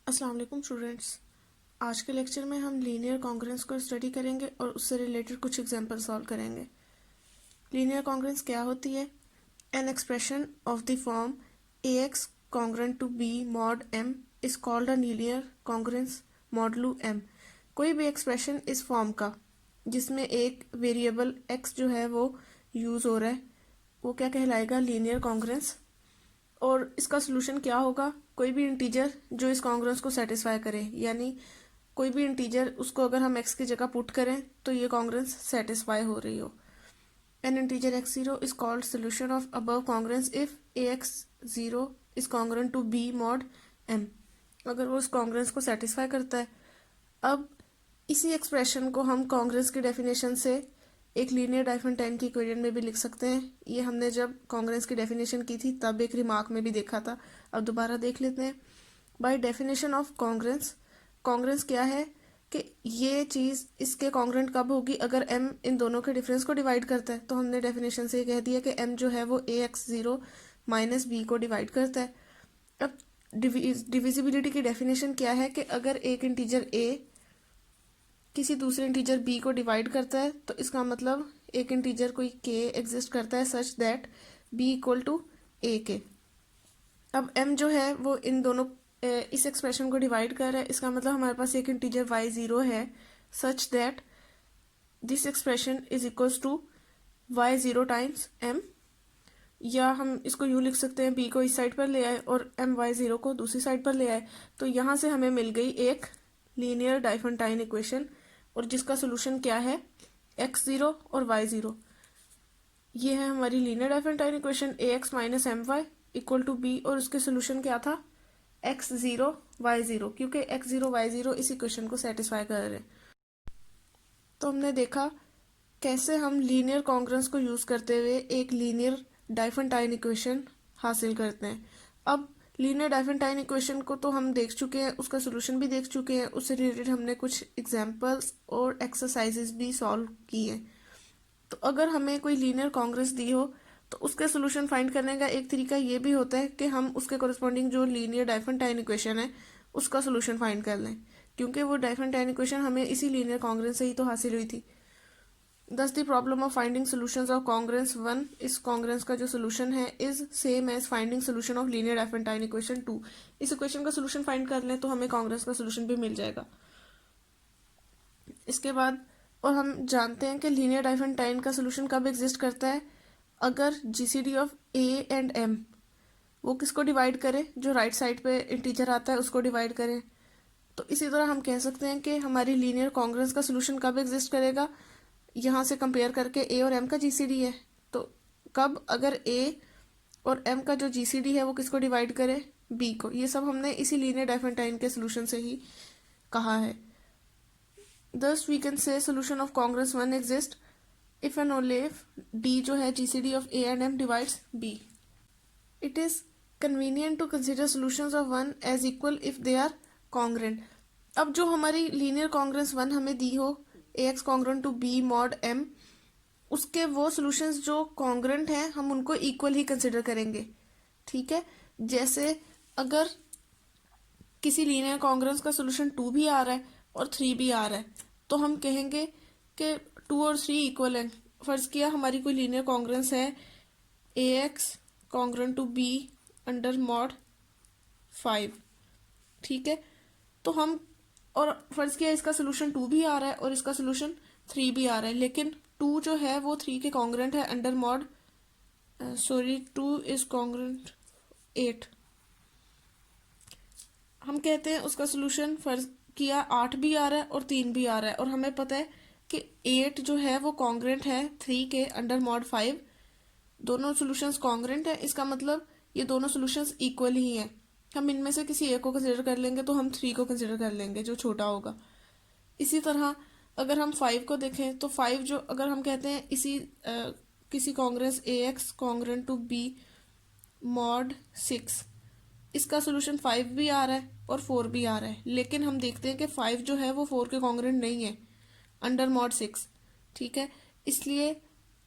अस्सलाम वालेकुम स्टूडेंट्स। आज के लेक्चर में हम लीनियर कॉन्ग्रुएंस को स्टडी करेंगे और उससे रिलेटेड कुछ एग्जांपल सॉल्व करेंगे। लीनियर कॉन्ग्रुएंस क्या होती है? An expression of the form a x congruent to b mod m is called a linear congruence modulo m. कोई भी एक्सप्रेशन इस फॉर्म का जिसमें एक वेरिएबल एक्स जो है वो यूज़ हो रहा है, वो क्या कहलाएगा? Linear congruence. और इसका सोल्यूशन क्या होगा? कोई भी इंटीजर जो इस कॉन्ग्रुएंस को सेटिस्फाई करे, यानी कोई भी इंटीजर उसको अगर हम एक्स की जगह पुट करें तो ये कॉन्ग्रुएंस सेटिस्फाई हो रही हो। An integer x0 is called solution of above congruence if ax0 is congruent to b mod m। अगर वो उस कॉन्ग्रुएंस को सेटिस्फाई करता है। अब इसी एक्सप्रेशन को हम कॉन्ग्रुएंस की डेफिनेशन से एक लीनियर डाइफरेंटाइन की इक्वेशन में भी लिख सकते हैं। ये हमने जब कॉन्ग्रुएंस की डेफिनेशन की थी तब एक रिमार्क में भी देखा था। अब दोबारा देख लेते हैं। By definition of congruence, congruence क्या है कि ये चीज़ इसके कॉन्ग्रुएंट कब होगी? अगर m इन दोनों के डिफरेंस को डिवाइड करता है। तो हमने डेफिनेशन से ये कह दिया कि m जो है वो ax0 माइनस b को डिवाइड करता है। अब डिविजिबिलिटी की डेफिनेशन क्या है कि अगर एक इंटीजर a किसी दूसरे इंटीजर b को डिवाइड करता है तो इसका मतलब एक इंटीजर कोई k एग्जिस्ट करता है such that b equal to a k. अब m जो है वो इन दोनों इस एक्सप्रेशन को डिवाइड कर रहा है। इसका मतलब हमारे पास एक इंटीजर y0 है such that this expression is equals to y0 times m। या हम इसको यूँ लिख सकते हैं, b को इस साइड पर ले आए और m y0 को दूसरी साइड पर ले आए। तो यहाँ से हमें मिल गई एक लीनियर डाइफरेंटाइन इक्वेशन, और जिसका सोल्यूशन क्या है? x0 और y0। ये है हमारी linear diophantine equation ax minus m y equal to b, और उसके सोल्यूशन क्या था? x0 y0, क्योंकि x0 y0 इस इक्वेशन को सेटिस्फाई कर रहे हैं। तो हमने देखा कैसे हम लीनियर कॉन्ग्रुएंस को यूज़ करते हुए एक लीनियर डाइफरेंटाइन इक्वेशन हासिल करते हैं। अब लीनियर डाइफरेंटाइन इक्वेशन को तो हम देख चुके हैं, उसका सोल्यूशन भी देख चुके हैं, उससे रिलेटेड हमने कुछ एग्जांपल्स और एक्सरसाइजेस भी सॉल्व किए हैं। तो अगर हमें कोई लीनियर कॉन्ग्रुएंस दी हो तो उसके सोल्यूशन फाइंड करने का एक तरीका ये भी होता है कि हम उसके कोरिस्पोंडिंग जो लीनियर डाइफरेंटाइन इक्वेशन है उसका सोल्यूशन फाइंड कर लें, क्योंकि वो डाइफरेंटाइन इक्वेशन हमें इसी लीनियर कॉन्ग्रुएंस से ही तो हासिल हुई थी। Thus the problem of finding solutions of congruence 1, इस congruence का जो solution है is same as finding solution of linear diophantine equation 2। इस इक्वेशन का सोल्यूशन फाइंड कर लें तो हमें कॉन्ग्रुएंस का सोल्यूशन भी मिल जाएगा। इसके बाद और हम जानते हैं कि लीनियर डाइफरेंटाइन का सोल्यूशन कब एग्जिस्ट करता है? अगर GCD of a and m वो किसको डिवाइड करे? जो राइट साइड पे इंटीजर आता है उसको डिवाइड करे। तो इसी तरह हम कह सकते हैं कि हमारी लीनियर कॉन्ग्रुएंस का सोल्यूशन कब एग्जिस्ट करेगा? यहाँ से कंपेयर करके ए और एम का जीसीडी है, तो कब? अगर ए और एम का जो जीसीडी है वो किसको डिवाइड करे? बी को। ये सब हमने इसी लीनियर डाइफरेंटाइन के सोल्यूशन से ही कहा है। Thus we can say solution of congruence 1 exists if and only if D जो है GCD of A and M divides B. It is convenient to consider solutions of 1 as equal if they are congruent. अब जो हमारी linear congruence 1 हमें दी हो ax congruent to b mod m, उसके वो solutions जो congruent हैं हम उनको equal ही consider करेंगे। ठीक है, जैसे अगर किसी लीनियर कॉन्ग्रुएंस का सोल्यूशन 2 भी आ रहा है और 3 भी आ रहा है तो हम कहेंगे कि 2 और 3 इक्वल हैं। फर्ज किया हमारी कोई लीनियर कॉन्ग्रुएंस है a x congruent to b under mod 5। ठीक है, तो हम और फर्ज किया इसका सोल्यूशन 2 भी आ रहा है और इसका सोल्यूशन 3 भी आ रहा है, लेकिन 2 जो है वो 3 के कॉन्ग्रुएंट है अंडर मॉड 2 इज कॉन्ग्रुएंट 8। हम कहते हैं उसका सोल्यूशन फर्ज किया 8 भी आ रहा है और 3 भी आ रहा है, और हमें पता है कि 8 जो है वो कॉन्ग्रुएंट है 3 के अंडर मॉड 5। दोनों सोल्यूशंस कॉन्ग्रुएंट हैं, इसका मतलब ये दोनों सोल्यूशंस इक्वल ही हैं। हम इनमें से किसी एक को कंसिडर कर लेंगे तो हम 3 को कंसिडर कर लेंगे जो छोटा होगा। इसी तरह अगर हम 5 को देखें तो 5 जो अगर हम कहते हैं किसी congruence a x congruent to b mod 6, इसका सोल्यूशन 5 भी आ रहा है और 4 भी आ रहा है, लेकिन हम देखते हैं कि 5 जो है वो 4 के कॉन्ग्रुएंट नहीं है अंडर मॉड 6। ठीक है, इसलिए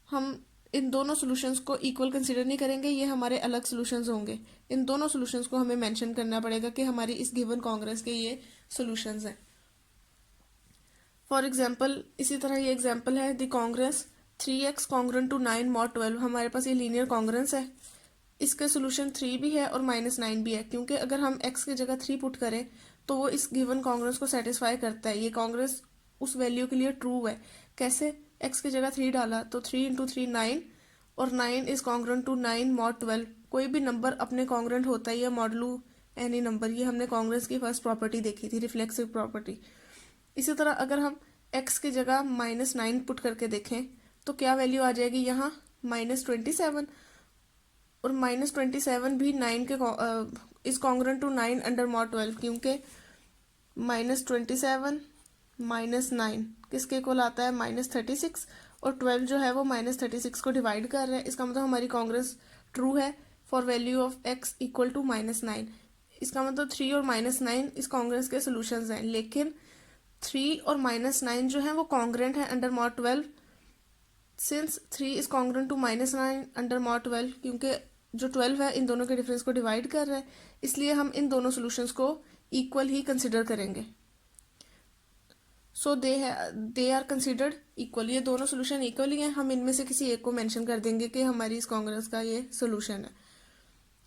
हम इन दोनों सॉल्यूशंस को इक्वल कंसिडर नहीं करेंगे, ये हमारे अलग सॉल्यूशंस होंगे। इन दोनों सॉल्यूशंस को हमें मेंशन करना पड़ेगा कि हमारी इस गिवन कांग्रेस के ये सॉल्यूशंस हैं। फॉर एग्जांपल इसी तरह ये एग्जांपल है the congruence 3x congruent to 9 mod 12। हमारे पास ये लीनियर कांग्रेंस है, इसका सोल्यूशन 3 भी है और -9 भी है, क्योंकि अगर हम x की जगह 3 पुट करें तो वो इस गिवन कांग्रेस को सेटिस्फाई करता है। ये कांग्रेस उस वैल्यू के लिए ट्रू है। कैसे? x की जगह 3 डाला तो 3 इंटू 3 9, और 9 इज कॉन्ग्रेंट टू 9 mod 12। कोई भी नंबर अपने कॉन्ग्रेंट होता है या मॉडलू एनी नंबर, ये हमने कांग्रेस की फर्स्ट प्रॉपर्टी देखी थी, रिफ्लेक्सिव प्रॉपर्टी। इसी तरह अगर हम x की जगह -9 पुट करके देखें तो क्या वैल्यू आ जाएगी यहाँ? -27, और -27 भी 9 के is congruent to 9 under mod 12, क्योंकि -27 -9 किसके इक्वल आता है? -36, और 12 जो है वो -36 को डिवाइड कर रहे हैं। इसका मतलब हमारी कांग्रेस ट्रू है for value of x equal to -9। इसका मतलब 3 और -9 इस कांग्रेस के सोल्यूशंस हैं, लेकिन 3 और -9 जो है वो कॉन्ग्रेंट है under mod 12। Since 3 is congruent to -9 under mod 12, क्योंकि जो 12 है इन दोनों के डिफरेंस को डिवाइड कर रहा है, इसलिए हम इन दोनों सॉल्यूशंस को इक्वल ही कंसिडर करेंगे। सो दे आर कंसिडर्ड इक्वल। ये दोनों सोल्यूशन इक्वल ही हैं। हम इनमें से किसी एक को मेंशन कर देंगे कि हमारी इस कांग्रेस का ये सोल्यूशन है।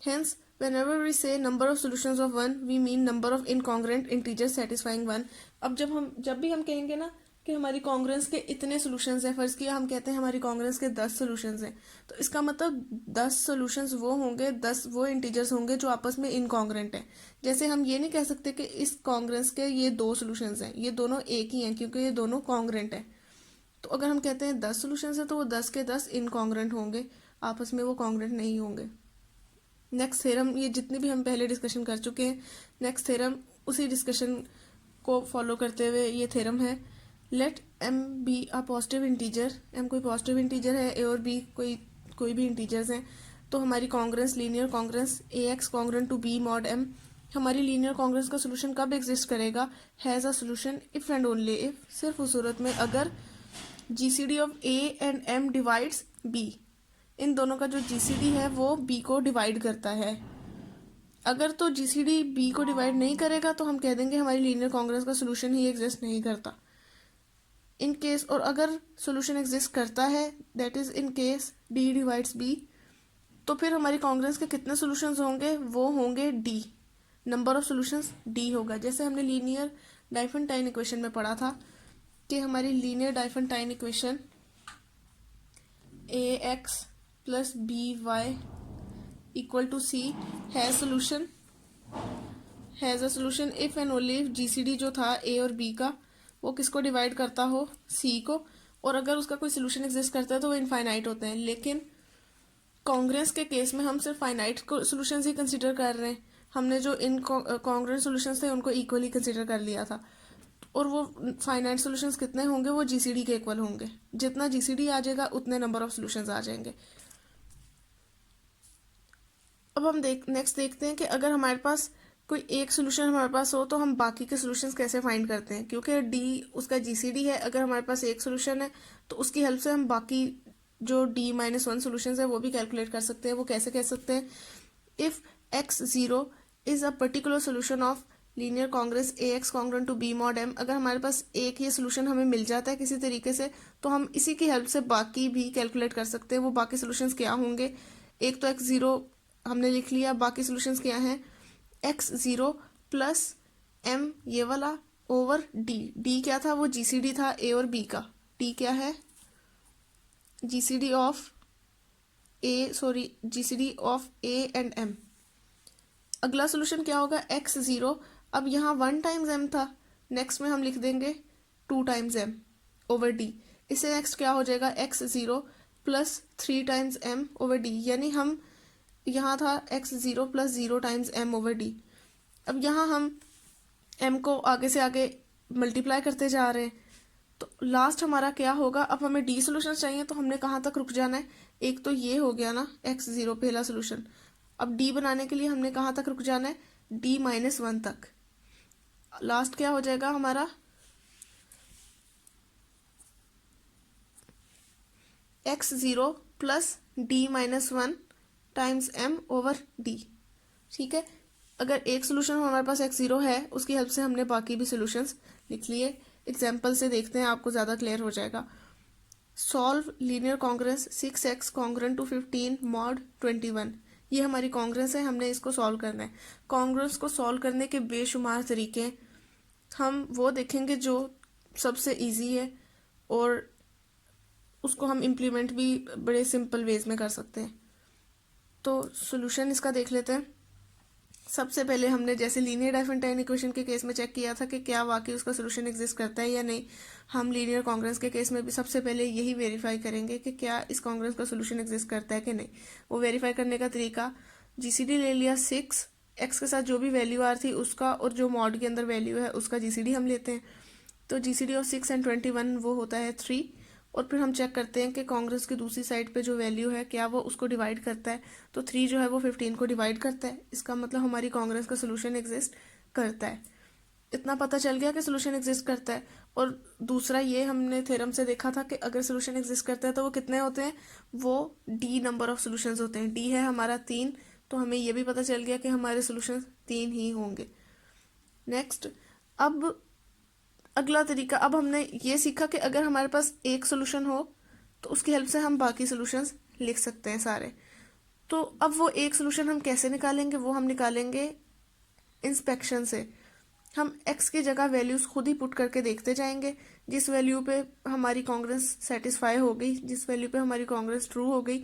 Hence whenever we say number of solutions of one, we mean number of incongruent integers satisfying one। अब जब भी हम कहेंगे ना कि हमारी कांग्रेस के इतने सॉल्यूशंस हैं, फर्ज किया हम कहते हैं हमारी कांग्रेस के 10 सॉल्यूशंस हैं, तो इसका मतलब 10 सॉल्यूशंस वो होंगे, 10 वो इंटीजर्स होंगे जो आपस में इनकॉन्ग्रेंट हैं। जैसे हम ये नहीं कह सकते कि इस कांग्रेस के ये 2 सॉल्यूशंस हैं, ये दोनों एक ही हैं, क्योंकि ये दोनों कॉन्ग्रेंट हैं। तो अगर हम कहते हैं 10 सॉल्यूशंस हैं तो वो 10 के 10 इनकॉन्ग्रेंट होंगे, आपस में वो कॉन्ग्रेंट नहीं होंगे। नेक्स्ट थ्योरम, ये जितने भी हम पहले डिस्कशन कर चुके हैं, नेक्स्ट थ्योरम उसी डिस्कशन को फॉलो करते हुए ये थ्योरम है। Let m be a positive integer. m कोई पॉजिटिव इंटीजर है, a और b कोई भी इंटीजर्स हैं, तो हमारी congruence linear congruence ax congruent to b mod m। हमारी लीनियर कांग्रेस का सोल्यूशन कब एग्जिस्ट करेगा? Has a solution if and only if, सिर्फ उस सूरत में अगर GCD of a and m divides b। इन दोनों का जो जीसीडी है वो b को डिवाइड करता है। अगर तो जीसीडी b को डिवाइड नहीं करेगा तो हम कह देंगे हमारी लीनियर कांग्रेस का सोल्यूशन ही एग्जिस्ट नहीं करता। इन केस, और अगर सोल्यूशन एग्जिस्ट करता है, that is in case d divides b, तो फिर हमारी कांग्रेस के कितने सोल्यूशंस होंगे? वो होंगे d, number of solutions d होगा। जैसे हमने लीनियर डाइफेंटाइन इक्वेशन में पढ़ा था कि हमारी linear Diophantine equation ax plus by equal to c has a solution if and only if GCD जो था a और b का वो किसको डिवाइड करता हो? c को। और अगर उसका कोई सोल्यूशन एग्जिस्ट करता है तो वो इनफाइनाइट होते हैं, लेकिन कांग्रेस के केस में हम सिर्फ फाइनाइट सोल्यूशंस ही कंसिडर कर रहे हैं। हमने जो इन कांग्रेस सोल्यूशंस थे उनको इक्वली कंसिडर कर लिया था, और वो फाइनाइट सॉल्यूशंस कितने होंगे? वो जीसीडी के इक्वल होंगे। जितना जीसीडी आ जाएगा उतने नंबर ऑफ सॉल्यूशंस आ जाएंगे। अब हम नेक्स्ट देखते हैं कि अगर हमारे पास कोई एक सोल्यूशन हमारे पास हो तो हम बाकी के सॉल्यूशंस कैसे फाइंड करते हैं, क्योंकि डी उसका जीसीडी है। अगर हमारे पास एक सोल्यूशन है तो उसकी हेल्प से हम बाकी जो d-1 सॉल्यूशंस है वो भी कैलकुलेट कर सकते हैं। वो कैसे कह सकते हैं? If x0 is a particular solution of linear congruence ax congruent to b mod m। अगर हमारे पास एक ये सोल्यूशन हमें मिल जाता है किसी तरीके से, तो हम इसी की हेल्प से बाकी भी कैलकुलेट कर सकते हैं। वो बाकी सोल्यूशंस क्या होंगे? एक तो x0 हमने लिख लिया, बाकी सोल्यूशंस क्या हैं? x0 प्लस m ये वाला ओवर d क्या था? वो जीसीडी था a और b का। d क्या है? GCD of a and m। अगला सोल्यूशन क्या होगा? x0। अब यहाँ 1 टाइम्स m था, नेक्स्ट में हम लिख देंगे 2 टाइम्स m ओवर d। इससे नेक्स्ट क्या हो जाएगा? x0 plus 3 times m over d, यानी हम यहाँ था x0 plus 0 times m over d। अब यहाँ हम m को आगे से आगे मल्टीप्लाई करते जा रहे हैं, तो लास्ट हमारा क्या होगा? अब हमें d सोल्यूशन चाहिए, तो हमने कहाँ तक रुक जाना है? एक तो ये हो गया ना x0 पहला सोल्यूशन। अब d बनाने के लिए हमने कहाँ तक रुक जाना है? d-1 तक। लास्ट क्या हो जाएगा हमारा? x0 plus d minus one times m over d. ठीक है, अगर एक सोल्यूशन हमारे पास x0 है, उसकी हेल्प से हमने बाकी भी सोल्यूशंस लिख लिए। एग्जाम्पल से देखते हैं, आपको ज़्यादा क्लियर हो जाएगा। Solve linear congruence 6x congruent to 15 mod 21। ये हमारी कॉन्ग्रेंस है, हमने इसको सॉल्व करना है। कॉन्ग्रेंस को सॉल्व करने के बेशुमार तरीके, हम वो देखेंगे जो सबसे इजी है और उसको हम इम्प्लीमेंट भी बड़े सिंपल वेज में कर सकते हैं। तो सॉल्यूशन इसका देख लेते हैं। सबसे पहले हमने जैसे लीनियर डाइफेंटाइन इक्वेशन के केस में चेक किया था कि क्या वाकई उसका सोल्यूशन एग्जिस्ट करता है या नहीं, हम लीनियर कॉन्ग्रेंस के केस में भी सबसे पहले यही वेरीफाई करेंगे कि क्या इस कॉन्ग्रेंस का सोल्यूशन एग्जिस्ट करता है कि नहीं। वो वेरीफाई करने का तरीका, जीसीडी ले लिया 6, एक्स के साथ जो भी वैल्यू आर थी उसका, और जो मॉड के अंदर वैल्यू है उसका जीसीडी हम लेते हैं। तो जीसीडी ऑफ 6 एंड 21 वो होता है 3। और फिर हम चेक करते हैं कि कांग्रेस की दूसरी साइड पे जो वैल्यू है क्या वो उसको डिवाइड करता है। तो 3 जो है वो 15 को डिवाइड करता है। इसका मतलब हमारी कांग्रेस का सोल्यूशन एग्जिस्ट करता है। इतना पता चल गया कि सोल्यूशन एग्जिस्ट करता है। और दूसरा ये हमने थ्योरम से देखा था कि अगर सोल्यूशन एग्जिस्ट करता है तो वो कितने होते हैं, वो डी नंबर ऑफ सोल्यूशंस होते हैं। डी है हमारा 3, तो हमें ये भी पता चल गया कि हमारे सोल्यूशन 3 ही होंगे। नेक्स्ट, अब अगला तरीका, अब हमने ये सीखा कि अगर हमारे पास एक सोल्यूशन हो तो उसकी हेल्प से हम बाकी सोल्यूशंस लिख सकते हैं सारे। तो अब वो एक सोल्यूशन हम कैसे निकालेंगे, वो हम निकालेंगे इंस्पेक्शन से। हम x की जगह वैल्यूज खुद ही पुट करके देखते जाएंगे। जिस वैल्यू पे हमारी कांग्रेस सेटिस्फाई हो गई, जिस वैल्यू पे हमारी कांग्रेस ट्रू हो गई,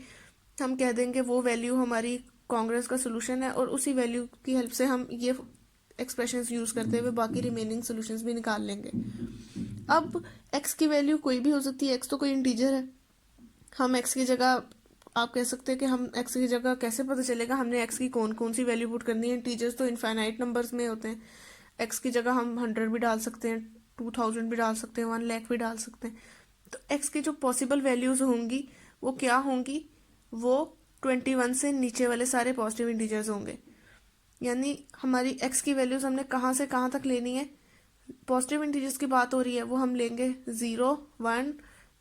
हम कह देंगे वो वैल्यू हमारी कांग्रेस का सोल्यूशन है, और उसी वैल्यू की हेल्प से हम ये एक्सप्रेशंस यूज करते हुए बाकी रिमेनिंग सॉल्यूशंस भी निकाल लेंगे। अब x की वैल्यू कोई भी हो सकती है, x तो कोई इंटीजर है। हम x की जगह, आप कह सकते हैं कि हम x की जगह कैसे पता चलेगा हमने x की कौन कौन सी वैल्यू पुट करनी है। इंटीजर्स तो इनफाइनाइट नंबर्स में होते हैं। x की जगह हम 100 भी डाल सकते हैं, 2000 भी डाल सकते हैं, 1 लाख भी डाल सकते हैं। तो x की जो पॉसिबल वैल्यूज होंगी वो क्या होंगी, वो 21 से नीचे वाले सारे पॉजिटिव इंटीजर्स होंगे। यानी हमारी x की वैल्यूज हमने कहाँ से कहाँ तक लेनी है। पॉजिटिव इंटीजर्स की बात हो रही है, वो हम लेंगे 0 1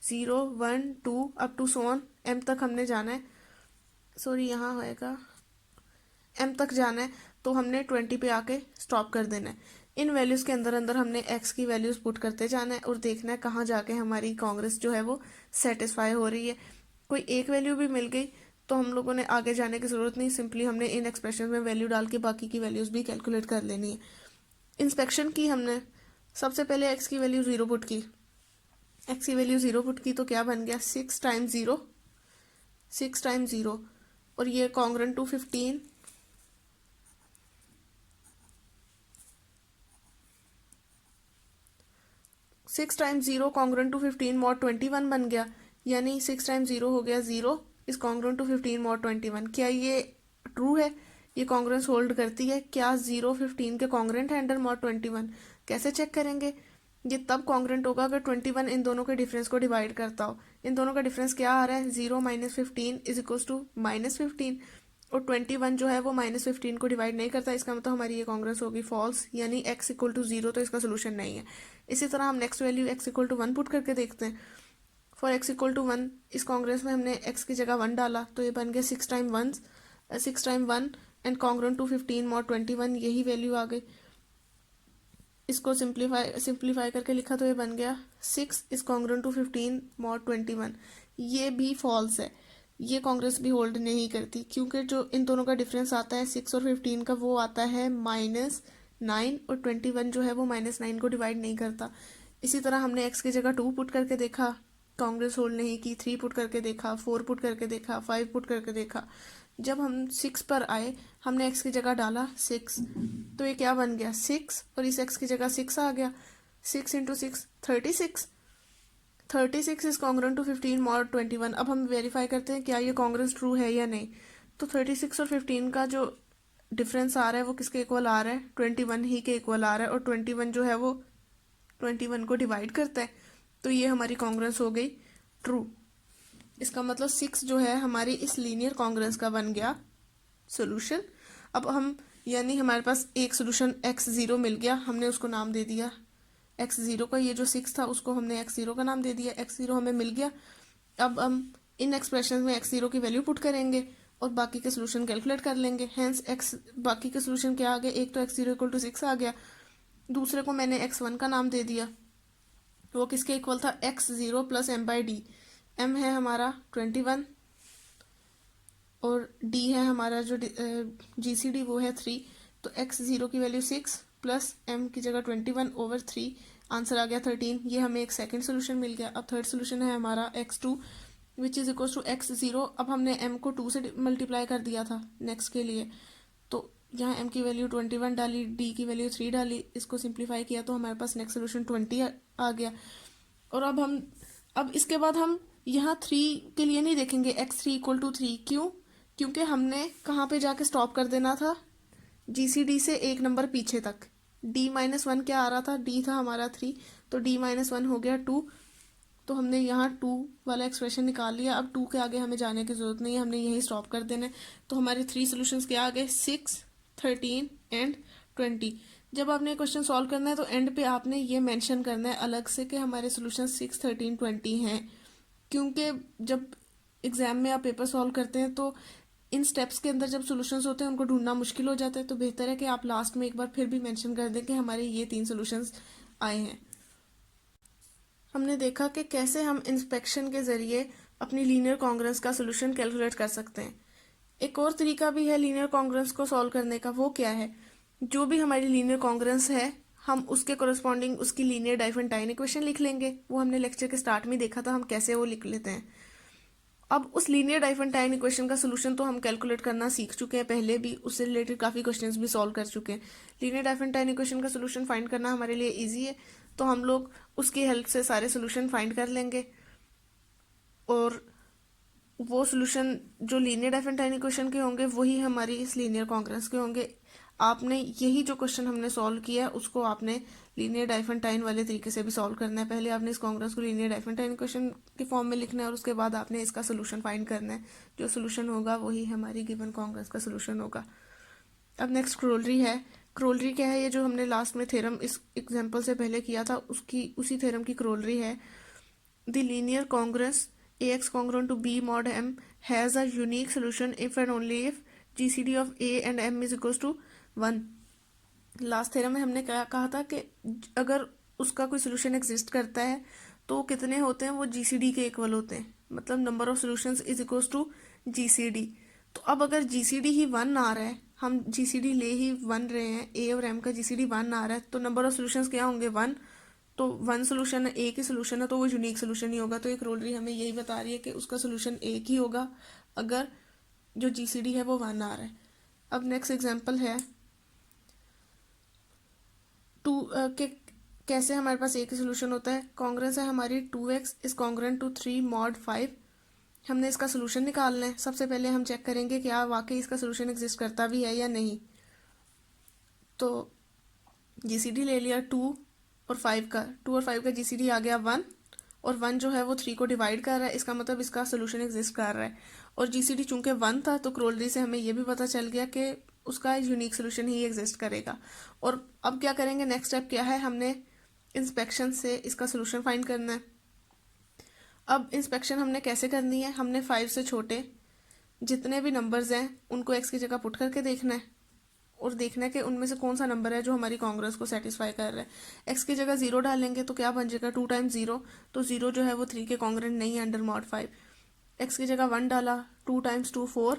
0 1 2 up to so on m तक हमने जाना है। सॉरी, यहाँ होएगा m तक जाना है, तो हमने 20 पे आके स्टॉप कर देना है। इन वैल्यूज के अंदर अंदर हमने x की वैल्यूज पुट करते जाना है और देखना है कहाँ जाके हमारी कांग्रेस जो है वो सेटिस्फाई हो रही है। कोई एक वैल्यू भी मिल गई तो हम लोगों ने आगे जाने की ज़रूरत नहीं, सिंपली हमने इन एक्सप्रेशन में वैल्यू डाल के बाकी की वैल्यूज़ भी कैलकुलेट कर लेनी है। इंस्पेक्शन की हमने सबसे पहले x की वैल्यू 0 पुट की। x की वैल्यू 0 पुट की तो क्या बन गया, 6 टाइम्स 0, 6 टाइम्स 0, और ये congruent to 15, 6 times 0 congruent to 15 mod 21 बन गया। यानी 6 टाइम्स 0 हो गया 0 इज कॉन्ग्रेंट टू 15 मॉड 21। क्या ये ट्रू है, ये कॉन्ग्रेंस होल्ड करती है? क्या 0 15 के कॉन्ग्रेंट है अंडर मॉड 21? कैसे चेक करेंगे? ये तब कॉन्ग्रेंट होगा अगर 21 इन दोनों के डिफरेंस को डिवाइड करता हो। इन दोनों का डिफरेंस क्या आ रहा है, 0 minus 15 is equal to minus 15, और 21 जो है वो माइनस 15 को डिवाइड नहीं करता। इसका मतलब हमारी ये कांग्रेस होगी फॉल्स, यानी x इक्वल टू 0, तो इसका सोल्यूशन नहीं है। इसी तरह हम next value x equal to 1 put करके देखते हैं। फॉर x इक्वल टू 1, इस कांग्रेस में हमने x की जगह 1 डाला, तो ये बन गया 6 time 1 and congruent to 15 mod 21, यही वैल्यू आ गई। इसको सिंप्लीफाई करके लिखा तो ये बन गया 6 इज कॉन्ग्रेंट टू 15 मॉड 21। ये भी फॉल्स है, ये कांग्रेस भी होल्ड नहीं करती, क्योंकि जो इन दोनों का डिफरेंस आता है 6 और 15 का, वो आता है -9, और 21 जो है वो -9 को डिवाइड नहीं करता। इसी तरह हमने x की जगह 2 पुट करके देखा, कांग्रेस होल्ड नहीं की। 3 पुट करके देखा, 4 पुट करके देखा, 5 पुट करके देखा। जब हम 6 पर आए, हमने x की जगह डाला 6, तो ये क्या बन गया 6, और इस x की जगह 6 आ गया। 6 into 6 36 is congruent to 15 mod 21। अब हम वेरीफाई करते हैं क्या ये कॉन्ग्रेंस ट्रू है या नहीं। तो 36 और 15 का जो डिफरेंस आ रहा है वो किसके इक्वल आ रहा है, 21 ही के इक्वल आ रहा है, और 21 जो है वो 21 को डिवाइड करता है। तो ये हमारी कॉन्ग्रेंस हो गई ट्रू। इसका मतलब 6 जो है हमारी इस लीनियर कॉन्ग्रेंस का बन गया सोल्यूशन। अब हम, यानी हमारे पास एक सोल्यूशन x0 मिल गया, हमने उसको नाम दे दिया x0 का। ये जो 6 था उसको हमने x0 का नाम दे दिया, x0 हमें मिल गया। अब हम इन एक्सप्रेशन में x0 की वैल्यू पुट करेंगे और बाकी के सोल्यूशन कैलकुलेट कर लेंगे। हैंस x बाकी के सोल्यूशन क्या आ गए, एक तो x0 इक्वल टू 6 आ गया, दूसरे को मैंने x1 का नाम दे दिया, वो किसके इक्वल था, x0 प्लस m/d। m है हमारा 21 और d है हमारा जो GCD वो है 3, तो x0 की वैल्यू 6 प्लस m की जगह 21 ओवर 3, आंसर आ गया 13। ये हमें एक सेकंड सोल्यूशन मिल गया। अब थर्ड सोल्यूशन है हमारा x2 which is equal to x0। अब हमने m को 2 से मल्टीप्लाई कर दिया था नेक्स्ट के लिए, तो यहाँ m की वैल्यू 21 डाली, d की वैल्यू 3 डाली, इसको सिंप्लीफाई किया तो हमारे पास नेक्स्ट सोल्यूशन 20 आ गया। और अब इसके बाद हम यहाँ 3 के लिए नहीं देखेंगे, x3 इक्वल टू 3, क्यों, क्योंकि हमने कहाँ पे जाके स्टॉप कर देना था, GCD से एक नंबर पीछे तक। d-1 क्या आ रहा था, d था हमारा 3, तो d-1 हो गया 2, तो हमने यहाँ 2 वाला एक्सप्रेशन निकाल लिया। अब 2 के आगे हमें जाने की ज़रूरत नहीं है, हमने यही स्टॉप कर देना है। तो हमारे 3 सोल्यूशंस क्या आ गए, 6, 13 एंड 20। जब आपने क्वेश्चन सॉल्व करना है तो एंड पे आपने ये मेंशन करना है अलग से कि हमारे सोल्यूशन 6, 13, 20 हैं, क्योंकि जब एग्जाम में आप पेपर सॉल्व करते हैं तो इन स्टेप्स के अंदर जब सॉल्यूशंस होते हैं उनको ढूंढना मुश्किल हो जाता है, तो बेहतर है कि आप लास्ट में एक बार फिर भी मेंशन कर दें कि हमारे ये 3 सॉल्यूशंस आए हैं। हमने देखा कि कैसे हम इंस्पेक्शन के ज़रिए अपनी लीनियर कॉन्ग्रुएंस का सॉल्यूशन कैलकुलेट कर सकते हैं। एक और तरीका भी है लीनियर कॉन्ग्रुएंस को सॉल्व करने का, वो क्या है, जो भी हमारी लीनियर कॉन्ग्रुएंस है हम उसके कोरस्पॉन्डिंग उसकी लीनियर डाइफरेंटाइन इक्वेशन लिख लेंगे। वो हमने लेक्चर के स्टार्ट में देखा था हम कैसे वो लिख लेते हैं। अब उस लीनियर डाइफरेंटाइन इक्वेशन का सोल्यूशन तो हम कैलकुलेट करना सीख चुके हैं पहले भी, उससे रिलेटेड काफ़ी क्वेश्चंस भी सॉल्व कर चुके हैं। लीनियर डाइफरेंटाइन इक्वेशन का सोल्यूशन फाइंड करना हमारे लिए इजी है, तो हम लोग उसकी हेल्प से सारे सोल्यूशन फाइंड कर लेंगे और वो सोल्यूशन जो लीनियर डाइफरेंटाइन इक्वेशन के होंगे वही हमारी इस लीनियर कॉन्ग्रुएंस के होंगे। आपने यही जो क्वेश्चन हमने सॉल्व किया है उसको आपने लीनियर डाइफरेंटाइन वाले तरीके से भी सॉल्व करना है। पहले आपने इस कॉन्ग्रुएंस को लीनियर डाइफरेंटाइन इक्वेशन के फॉर्म में लिखना है और उसके बाद आपने इसका सोल्यूशन फाइंड करना है। जो सोल्यूशन होगा वही हमारी गिवन कॉन्ग्रुएंस का सोल्यूशन होगा। अब नेक्स्ट क्रोलरी है। क्रोलरी क्या है, ये जो हमने लास्ट में थ्योरम इस एग्जाम्पल से पहले किया था उसी थ्योरम की क्रोलरी है। The linear congruence AX congruent to B mod M has a unique solution if and only if GCD of A and M is equals to 1। Last theorem में हमने क्या कहा था कि अगर उसका कोई सोल्यूशन एग्जिस्ट करता है तो कितने होते हैं, वो GCD के इक्वल होते हैं, मतलब number of solutions is equals to GCD। तो अब अगर GCD ही 1 आ रहा है, हम GCD ले ही 1 रहे हैं, A और M का GCD 1 आ रहा है, तो नंबर ऑफ सोल्यूशंस क्या होंगे, 1। तो 1 सोल्यूशन है, एक ही सोल्यूशन है, तो वो यूनिक सोल्यूशन ही होगा। तो एक क्रोलरी हमें यही बता रही है कि उसका सोल्यूशन एक ही होगा अगर जो GCD है वो 1 आ रहा है। अब नेक्स्ट एग्जांपल है के कैसे हमारे पास एक ही सोल्यूशन होता है। कॉन्ग्रुएंस है हमारी 2x is congruent to 3 mod 5। हमने इसका सोल्यूशन निकालना है। सबसे पहले हम चेक करेंगे क्या वाकई इसका सोल्यूशन एग्जिस्ट करता भी है या नहीं। तो GCD ले लिया 2 और 5 का, 2 और 5 का GCD आ गया 1 और 1 जो है वो 3 को डिवाइड कर रहा है, इसका मतलब इसका सोल्यूशन एग्जिस्ट कर रहा है। और GCD चूंकि 1 था तो क्रोलरी से हमें ये भी पता चल गया कि उसका यूनिक सोल्यूशन ही एग्जिस्ट करेगा। और अब क्या करेंगे, नेक्स्ट स्टेप क्या है, हमने इंस्पेक्शन से इसका सोल्यूशन फाइंड करना है। अब इंस्पेक्शन हमने कैसे करनी है, हमने 5 से छोटे जितने भी नंबर्स हैं उनको x की जगह पुट करके देखना है और देखना है कि उनमें से कौन सा नंबर है जो हमारी कॉन्ग्रुएंस को सेटिस्फाई कर रहा है। x की जगह 0 डालेंगे तो क्या बन जाएगा, 2 टाइम्स 0, तो 0 जो है वो 3 के कॉन्ग्रुएंट नहीं है अंडर मॉड 5। x की जगह 1 डाला, 2 टाइम्स 2 4,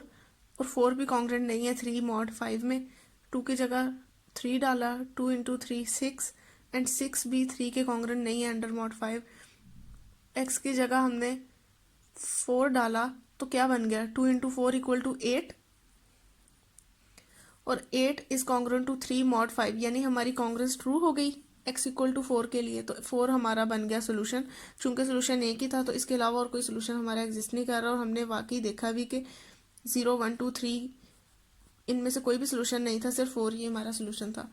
और 4 भी कॉन्ग्रुएंट नहीं है 3 मॉड 5 में। 2 की जगह 3 डाला, 2 इंटू 3 6, एंड 6 भी 3 के कॉन्ग्रुएंट नहीं है अंडर मॉड 5। x की जगह हमने 4 डाला तो क्या बन गया, 2 इंटू 4 इक्वल टू 8, और 8 इज कॉन्ग्रुएंट टू 3 मॉड 5, यानी हमारी कॉन्ग्रुएंस ट्रू हो गई x इक्वल टू 4 के लिए। तो 4 हमारा बन गया सोल्यूशन। चूंकि सोल्यूशन एक ही था तो इसके अलावा और कोई सोल्यूशन हमारा एग्जिस्ट नहीं कर रहा, और हमने वाकई देखा भी कि 0 1 2 3 इनमें से कोई भी सोल्यूशन नहीं था, सिर्फ 4 ही हमारा सोल्यूशन था।